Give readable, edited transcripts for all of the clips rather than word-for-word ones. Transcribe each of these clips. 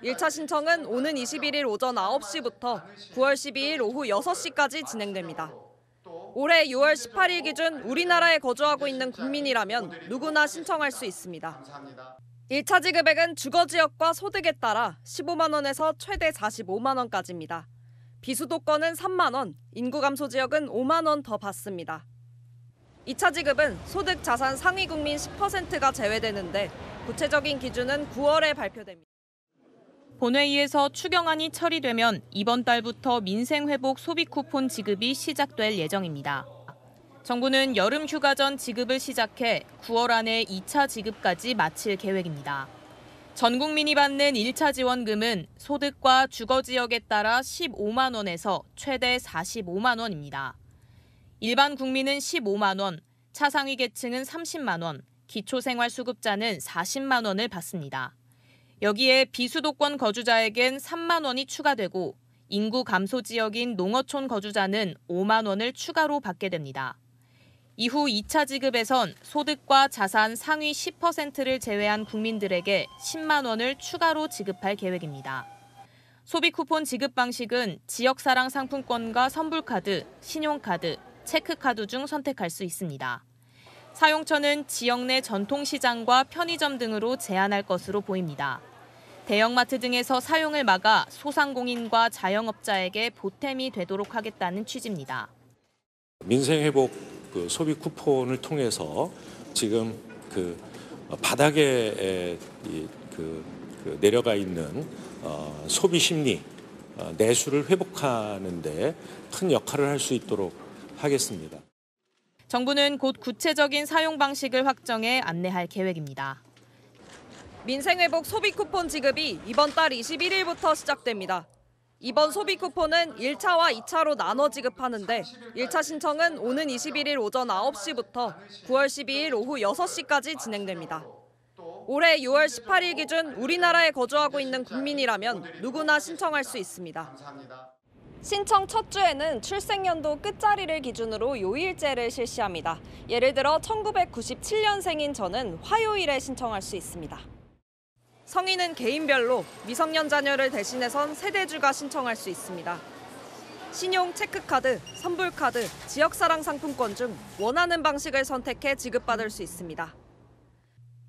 1차 신청은 오는 21일 오전 9시부터 9월 12일 오후 6시까지 진행됩니다. 올해 6월 18일 기준 우리나라에 거주하고 있는 국민이라면 누구나 신청할 수 있습니다. 1차 지급액은 주거 지역과 소득에 따라 15만 원에서 최대 45만 원까지입니다. 비수도권은 3만 원, 인구 감소 지역은 5만 원 더 받습니다. 2차 지급은 소득 자산 상위 국민 10%가 제외되는데 구체적인 기준은 9월에 발표됩니다. 본회의에서 추경안이 처리되면 이번 달부터 민생회복 소비 쿠폰 지급이 시작될 예정입니다. 정부는 여름 휴가 전 지급을 시작해 9월 안에 2차 지급까지 마칠 계획입니다. 전 국민이 받는 1차 지원금은 소득과 주거 지역에 따라 15만 원에서 최대 45만 원입니다. 일반 국민은 15만 원, 차상위 계층은 30만 원, 기초생활수급자는 40만 원을 받습니다. 여기에 비수도권 거주자에겐 3만 원이 추가되고 인구 감소 지역인 농어촌 거주자는 5만 원을 추가로 받게 됩니다. 이후 2차 지급에선 소득과 자산 상위 10%를 제외한 국민들에게 10만 원을 추가로 지급할 계획입니다. 소비 쿠폰 지급 방식은 지역사랑 상품권과 선불카드, 신용카드, 체크카드 중 선택할 수 있습니다. 사용처는 지역 내 전통시장과 편의점 등으로 제한할 것으로 보입니다. 대형마트 등에서 사용을 막아 소상공인과 자영업자에게 보탬이 되도록 하겠다는 취지입니다. 민생회복 소비 쿠폰을 통해서 지금 바닥에 내려가 있는 소비 심리, 내수를 회복하는 데 큰 역할을 할 수 있도록 하겠습니다. 정부는 곧 구체적인 사용 방식을 확정해 안내할 계획입니다. 민생회복 소비 쿠폰 지급이 이번 달 21일부터 시작됩니다. 이번 소비 쿠폰은 1차와 2차로 나눠 지급하는데 1차 신청은 오는 21일 오전 9시부터 9월 12일 오후 6시까지 진행됩니다. 올해 6월 18일 기준 우리나라에 거주하고 있는 국민이라면 누구나 신청할 수 있습니다. 신청 첫 주에는 출생연도 끝자리를 기준으로 요일제를 실시합니다. 예를 들어 1997년생인 저는 화요일에 신청할 수 있습니다. 성인은 개인별로, 미성년 자녀를 대신해선 세대주가 신청할 수 있습니다. 신용, 체크카드, 선불카드, 지역사랑 상품권 중 원하는 방식을 선택해 지급받을 수 있습니다.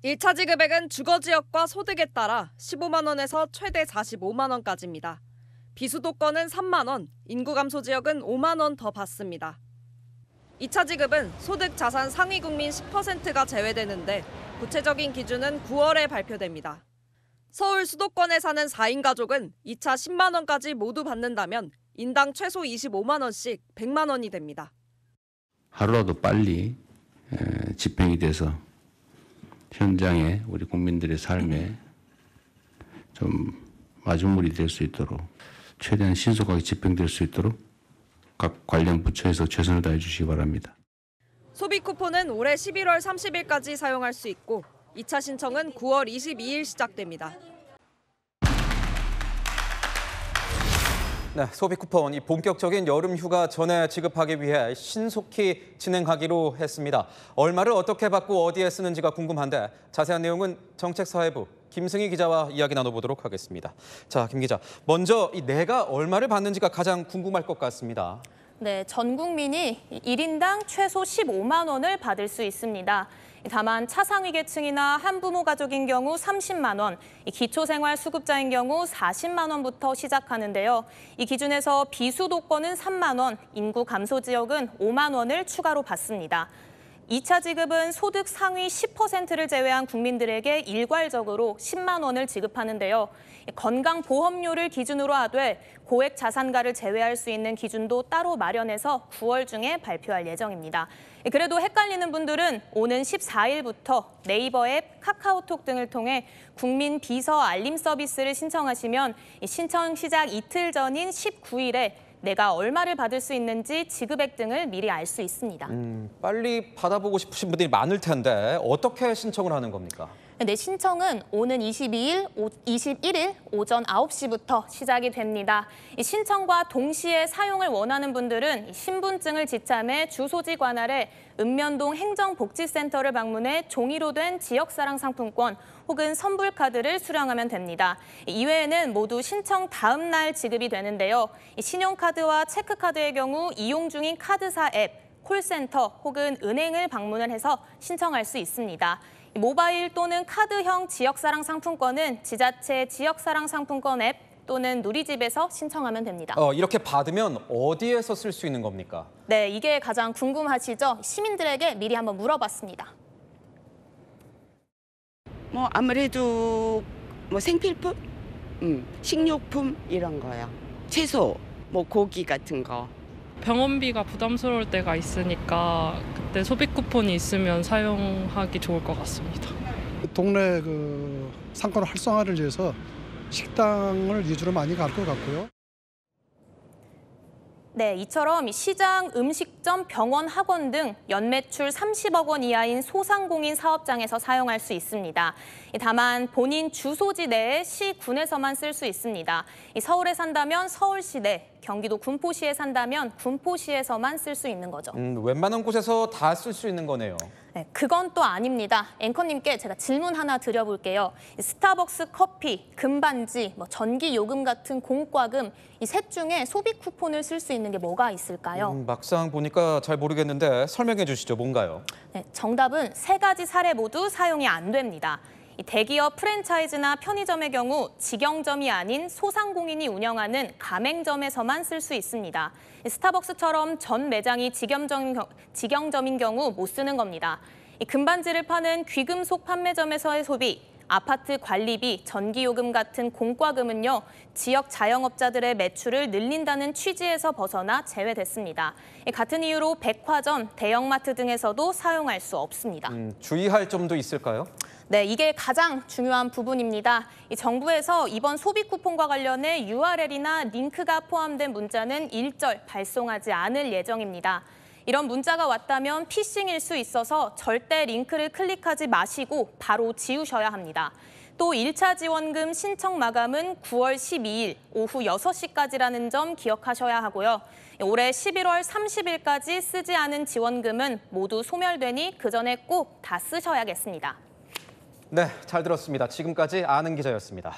1차 지급액은 주거 지역과 소득에 따라 15만 원에서 최대 45만 원까지입니다. 비수도권은 3만 원, 인구 감소 지역은 5만 원 더 받습니다. 2차 지급은 소득 자산 상위 국민 10%가 제외되는데 구체적인 기준은 9월에 발표됩니다. 서울 수도권에 사는 4인 가족은 2차 10만 원까지 모두 받는다면 인당 최소 25만 원씩 100만 원이 됩니다. 하루라도 빨리 집행이 돼서 현장에 우리 국민들의 삶에 좀 마중물이 될 수 있도록 최대한 신속하게 집행될 수 있도록 각 관련 부처에서 최선을 다해 주시기 바랍니다. 소비 쿠폰은 올해 11월 30일까지 사용할 수 있고 2차 신청은 9월 22일 시작됩니다. 네, 소비 쿠폰 이 본격적인 여름 휴가 전에 지급하기 위해 신속히 진행하기로 했습니다. 얼마를 어떻게 받고 어디에 쓰는지가 궁금한데 자세한 내용은 정책사회부 김승희 기자와 이야기 나눠보도록 하겠습니다. 자, 김 기자, 먼저 내가 얼마를 받는지가 가장 궁금할 것 같습니다. 네, 전 국민이 1인당 최소 15만 원을 받을 수 있습니다. 다만 차상위 계층이나 한부모 가족인 경우 30만 원, 기초생활수급자인 경우 40만 원부터 시작하는데요. 이 기준에서 비수도권은 3만 원, 인구 감소 지역은 5만 원을 추가로 받습니다. 2차 지급은 소득 상위 10%를 제외한 국민들에게 일괄적으로 10만 원을 지급하는데요. 건강보험료를 기준으로 하되 고액 자산가를 제외할 수 있는 기준도 따로 마련해서 9월 중에 발표할 예정입니다. 그래도 헷갈리는 분들은 오는 14일부터 네이버 앱, 카카오톡 등을 통해 국민 비서 알림 서비스를 신청하시면 신청 시작 이틀 전인 19일에 내가 얼마를 받을 수 있는지 지급액 등을 미리 알 수 있습니다. 빨리 받아보고 싶으신 분들이 많을 텐데 어떻게 신청을 하는 겁니까? 네, 신청은 오는 21일 오전 9시부터 시작이 됩니다. 이 신청과 동시에 사용을 원하는 분들은 신분증을 지참해 주소지 관할에 읍면동 행정복지센터를 방문해 종이로 된 지역사랑 상품권 혹은 선불카드를 수령하면 됩니다. 이외에는 모두 신청 다음 날 지급이 되는데요. 신용카드와 체크카드의 경우 이용 중인 카드사 앱, 콜센터 혹은 은행을 방문을 해서 신청할 수 있습니다. 모바일 또는 카드형 지역사랑 상품권은 지자체 지역사랑 상품권 앱 또는 누리집에서 신청하면 됩니다. 이렇게 받으면 어디에서 쓸 수 있는 겁니까? 네, 이게 가장 궁금하시죠? 시민들에게 미리 한번 물어봤습니다. 아무래도 생필품, 식료품 이런 거요. 채소, 고기 같은 거. 병원비가 부담스러울 때가 있으니까 그때 소비 쿠폰이 있으면 사용하기 좋을 것 같습니다. 동네 상권 활성화를 위해서 식당을 위주로 많이 갈 것 같고요. 네, 이처럼 시장, 음식점, 병원, 학원 등 연매출 30억 원 이하인 소상공인 사업장에서 사용할 수 있습니다. 다만 본인 주소지 내에 시, 군에서만 쓸 수 있습니다. 서울에 산다면 서울시 내, 경기도 군포시에 산다면 군포시에서만 쓸 수 있는 거죠. 웬만한 곳에서 다 쓸 수 있는 거네요. 네, 그건 또 아닙니다. 앵커님께 제가 질문 하나 드려볼게요. 스타벅스 커피, 금반지, 전기 요금 같은 공과금 이 셋 중에 소비 쿠폰을 쓸 수 있는 게 뭐가 있을까요? 막상 보니까 잘 모르겠는데 설명해 주시죠. 뭔가요? 네, 정답은 세 가지 사례 모두 사용이 안 됩니다. 대기업 프랜차이즈나 편의점의 경우 직영점이 아닌 소상공인이 운영하는 가맹점에서만 쓸 수 있습니다. 스타벅스처럼 전 매장이 직영점인 경우 못 쓰는 겁니다. 금반지를 파는 귀금속 판매점에서의 소비, 아파트 관리비, 전기요금 같은 공과금은요, 지역 자영업자들의 매출을 늘린다는 취지에서 벗어나 제외됐습니다. 같은 이유로 백화점, 대형마트 등에서도 사용할 수 없습니다. 주의할 점도 있을까요? 네, 이게 가장 중요한 부분입니다. 정부에서 이번 소비 쿠폰과 관련해 URL이나 링크가 포함된 문자는 일절 발송하지 않을 예정입니다. 이런 문자가 왔다면 피싱일 수 있어서 절대 링크를 클릭하지 마시고 바로 지우셔야 합니다. 또 1차 지원금 신청 마감은 9월 12일 오후 6시까지라는 점 기억하셔야 하고요. 올해 11월 30일까지 쓰지 않은 지원금은 모두 소멸되니 그 전에 꼭 다 쓰셔야겠습니다. 네, 잘 들었습니다. 지금까지 아는 기자였습니다.